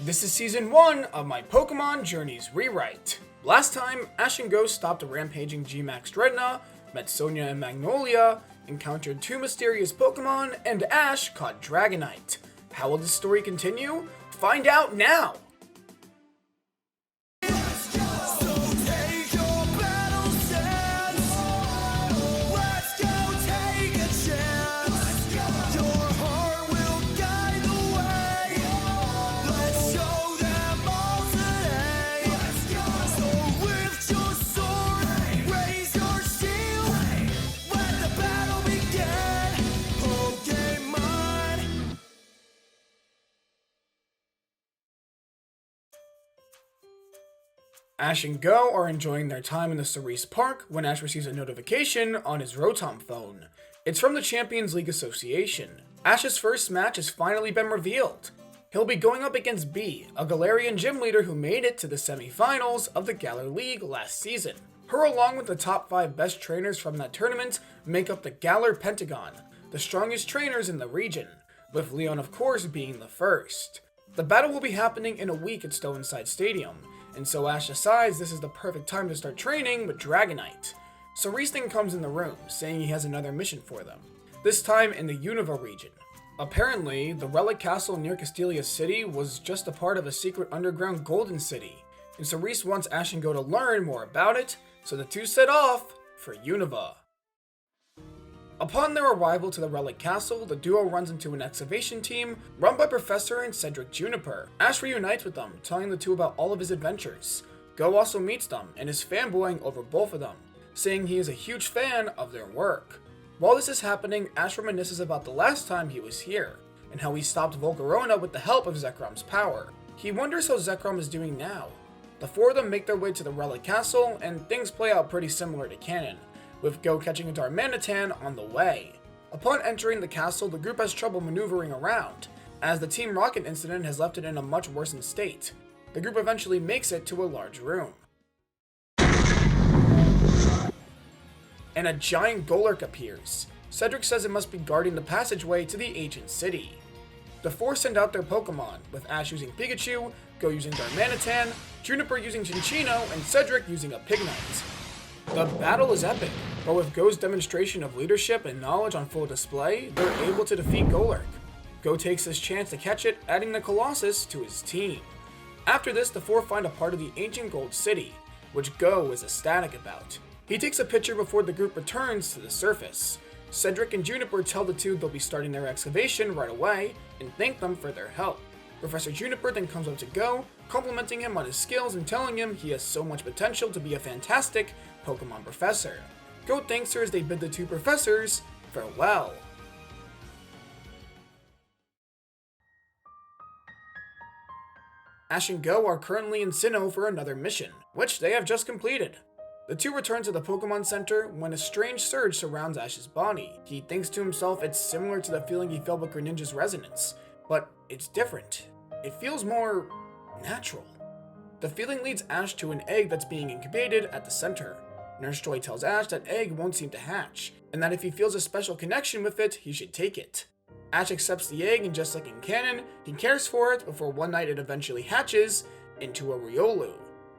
This is Season 1 of my Pokemon Journeys rewrite. Last time, Ash and Ghost stopped a rampaging G-Max Dreadnought, met Sonia and Magnolia, encountered two mysterious Pokemon, and Ash caught Dragonite. How will this story continue? Find out now! Ash and Go are enjoying their time in the Cerise Park when Ash receives a notification on his Rotom phone. It's from the Champions League Association. Ash's first match has finally been revealed. He'll be going up against B, a Galarian gym leader who made it to the semi-finals of the Galar League last season. Her along with the top 5 best trainers from that tournament make up the Galar Pentagon, the strongest trainers in the region, with Leon of course being the first. The battle will be happening in a week at Stoneside Stadium, and so Ash decides this is the perfect time to start training with Dragonite. Cerise then comes in the room, saying he has another mission for them, this time in the Unova region. Apparently, the Relic Castle near Castelia City was just a part of a secret underground golden city, and Cerise wants Ash and Go to learn more about it, so the two set off for Unova. Upon their arrival to the Relic Castle, the duo runs into an excavation team run by Professor and Cedric Juniper. Ash reunites with them, telling the two about all of his adventures. Go also meets them and is fanboying over both of them, saying he is a huge fan of their work. While this is happening, Ash reminisces about the last time he was here, and how he stopped Volcarona with the help of Zekrom's power. He wonders how Zekrom is doing now. The four of them make their way to the Relic Castle, and things play out pretty similar to canon, with Go catching a Darmanitan on the way. Upon entering the castle, the group has trouble maneuvering around, as the Team Rocket incident has left it in a much worsened state. The group eventually makes it to a large room. And a giant Golurk appears. Cedric says it must be guarding the passageway to the ancient city. The four send out their Pokemon, with Ash using Pikachu, Go using Darmanitan, Juniper using Cinccino, and Cedric using a Pignite. The battle is epic, but with Go's demonstration of leadership and knowledge on full display, they're able to defeat Golurk. Go takes his chance to catch it, adding the Colossus to his team. After this, the four find a part of the ancient Gold City, which Go is ecstatic about. He takes a picture before the group returns to the surface. Cedric and Juniper tell the two they'll be starting their excavation right away, and thank them for their help. Professor Juniper then comes up to Go, complimenting him on his skills and telling him he has so much potential to be a fantastic Pokemon professor. Go thanks her as they bid the two professors farewell. Ash and Go are currently in Sinnoh for another mission, which they have just completed. The two return to the Pokemon Center when a strange surge surrounds Ash's body. He thinks to himself it's similar to the feeling he felt with Greninja's resonance, but it's different. It feels more natural. The feeling leads Ash to an egg that's being incubated at the center. Nurse Joy tells Ash that egg won't seem to hatch, and that if he feels a special connection with it, he should take it. Ash accepts the egg, and just like in canon, he cares for it before one night it eventually hatches into a Riolu.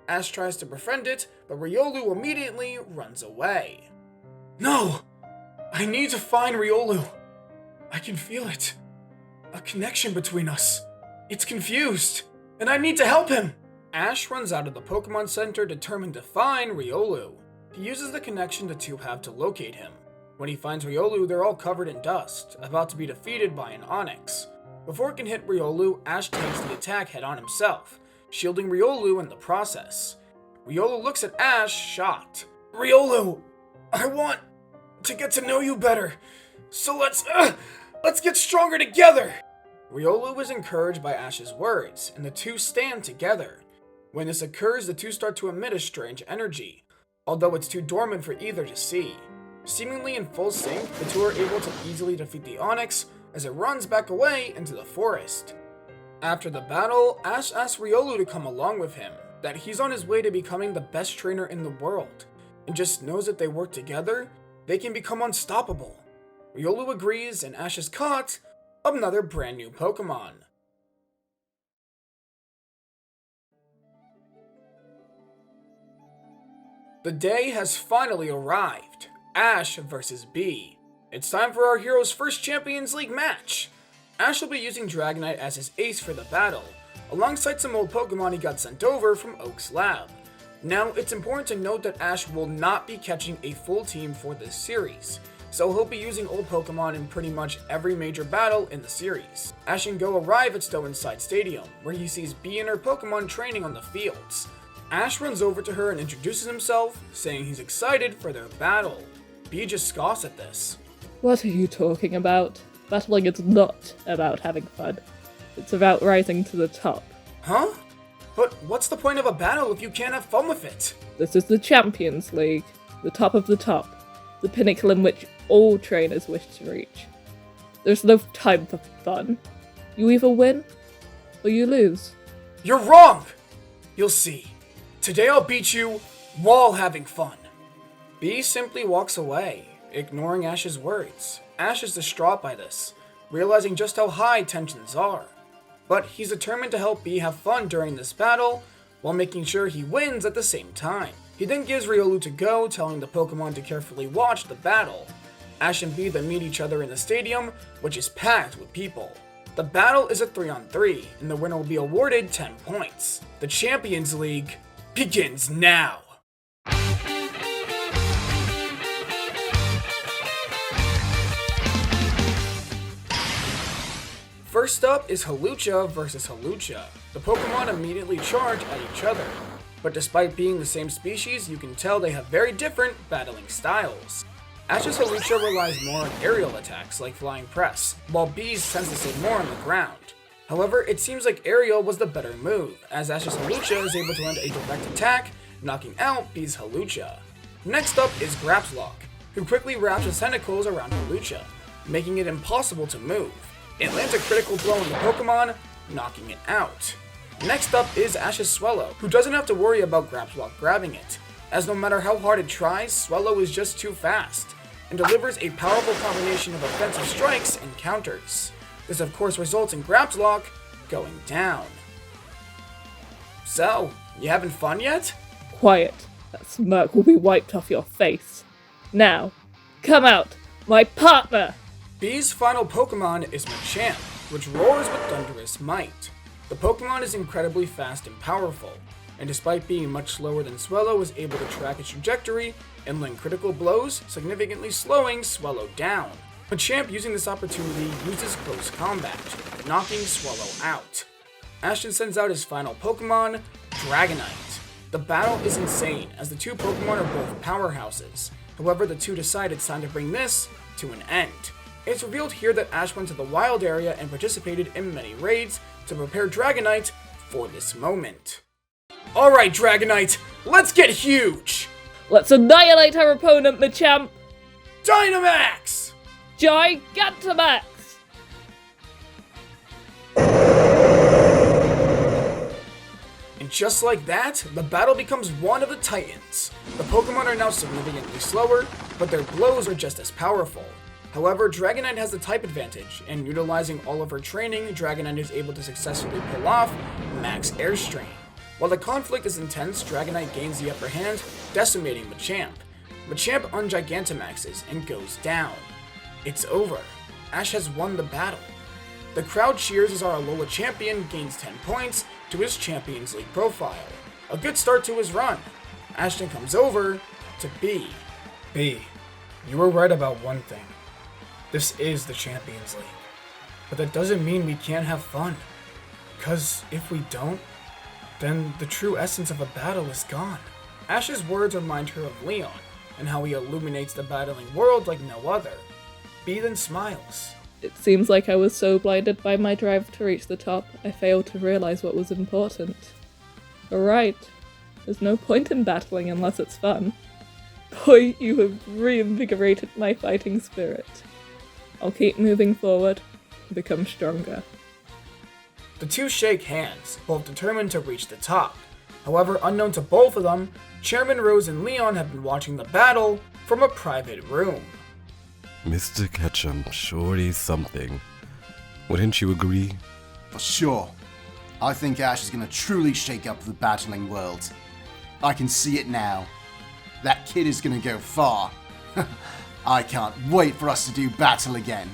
Ash tries to befriend it, but Riolu immediately runs away. No! I need to find Riolu. I can feel it. A connection between us. It's confused, and I need to help him! Ash runs out of the Pokemon Center determined to find Riolu. He uses the connection the two have to locate him. When he finds Riolu, they're all covered in dust, about to be defeated by an Onix. Before it can hit Riolu, Ash takes the attack head on himself, shielding Riolu in the process. Riolu looks at Ash, shocked. Riolu, I want to get to know you better, so let's get stronger together! Riolu is encouraged by Ash's words, and the two stand together. When this occurs, the two start to emit a strange energy, although it's too dormant for either to see. Seemingly in full sync, the two are able to easily defeat the Onix as it runs back away into the forest. After the battle, Ash asks Riolu to come along with him, that he's on his way to becoming the best trainer in the world, and just knows that they work together, they can become unstoppable. Riolu agrees, and Ash is caught another brand new Pokemon. The day has finally arrived. Ash versus Bee. It's time for our hero's first Champions League match. Ash will be using Dragonite as his ace for the battle, alongside some old Pokemon he got sent over from Oak's lab. Now, it's important to note that Ash will not be catching a full team for this series, so he'll be using old Pokemon in pretty much every major battle in the series. Ash and Go arrive at Stownside Stadium, where he sees Bee and her Pokemon training on the fields. Ash runs over to her and introduces himself, saying he's excited for their battle. Bee just scoffs at this. What are you talking about? Battling is not about having fun. It's about rising to the top. Huh? But what's the point of a battle if you can't have fun with it? This is the Champions League, the top of the top, the pinnacle in which all trainers wish to reach. There's no time for fun. You either win, or you lose. You're wrong! You'll see. Today I'll beat you while having fun. Bee simply walks away, ignoring Ash's words. Ash is distraught by this, realizing just how high tensions are. But he's determined to help Bee have fun during this battle, while making sure he wins at the same time. He then gives Riolu to go, telling the Pokemon to carefully watch the battle. Ash and Bee then meet each other in the stadium, which is packed with people. The battle is a 3-on-3, and the winner will be awarded 10 points. The Champions League begins now! First up is Hawlucha versus Hawlucha. The Pokemon immediately charge at each other, but despite being the same species, you can tell they have very different battling styles. Ash's Hawlucha relies more on aerial attacks like Flying Press, while Bee's tends to stay more on the ground. However, it seems like aerial was the better move, as Ash's Hawlucha is able to land a direct attack, knocking out Bee's Hawlucha. Next up is Grapslock, who quickly wraps his tentacles around Hawlucha, making it impossible to move. It lands a critical blow on the Pokemon, knocking it out. Next up is Ash's Swellow, who doesn't have to worry about Grapslock grabbing it, as no matter how hard it tries, Swellow is just too fast, and delivers a powerful combination of offensive strikes and counters. This of course results in Grapslock going down. So, you having fun yet? Quiet. That smirk will be wiped off your face. Now, come out, my partner! Bee's final Pokemon is Machamp, which roars with thunderous might. The Pokemon is incredibly fast and powerful, and despite being much slower than Swellow, is able to track its trajectory and land critical blows, significantly slowing Swellow down. Machamp, using this opportunity, uses close combat, knocking Swellow out. Ashton sends out his final Pokemon, Dragonite. The battle is insane, as the two Pokemon are both powerhouses. However, the two decide it's time to bring this to an end. It's revealed here that Ash went to the wild area and participated in many raids to prepare Dragonite for this moment. Alright Dragonite, let's get huge! Let's annihilate our opponent, Machamp! Dynamax! Gigantamax! And just like that, the battle becomes one of the Titans. The Pokemon are now significantly slower, but their blows are just as powerful. However, Dragonite has the type advantage, and utilizing all of her training, Dragonite is able to successfully pull off Max Air Strain. While the conflict is intense, Dragonite gains the upper hand, decimating Machamp. Machamp ungigantamaxes and goes down. It's over. Ash has won the battle. The crowd cheers as our Alola champion gains 10 points to his Champions League profile. A good start to his run. Ashton comes over to Bee. Bee, you were right about one thing. This is the Champions League. But that doesn't mean we can't have fun. Because if we don't, then the true essence of a battle is gone. Ash's words remind her of Leon, and how he illuminates the battling world like no other. Bee then smiles. It seems like I was so blinded by my drive to reach the top, I failed to realize what was important. You're right. There's no point in battling unless it's fun. Boy, you have reinvigorated my fighting spirit. I'll keep moving forward and become stronger. The two shake hands, both determined to reach the top. However, unknown to both of them, Chairman Rose and Leon have been watching the battle from a private room. Mr. Ketchum sure is something. Wouldn't you agree? For sure. I think Ash is going to truly shake up the battling world. I can see it now. that kid is gonna go far. I can't wait for us to do battle again.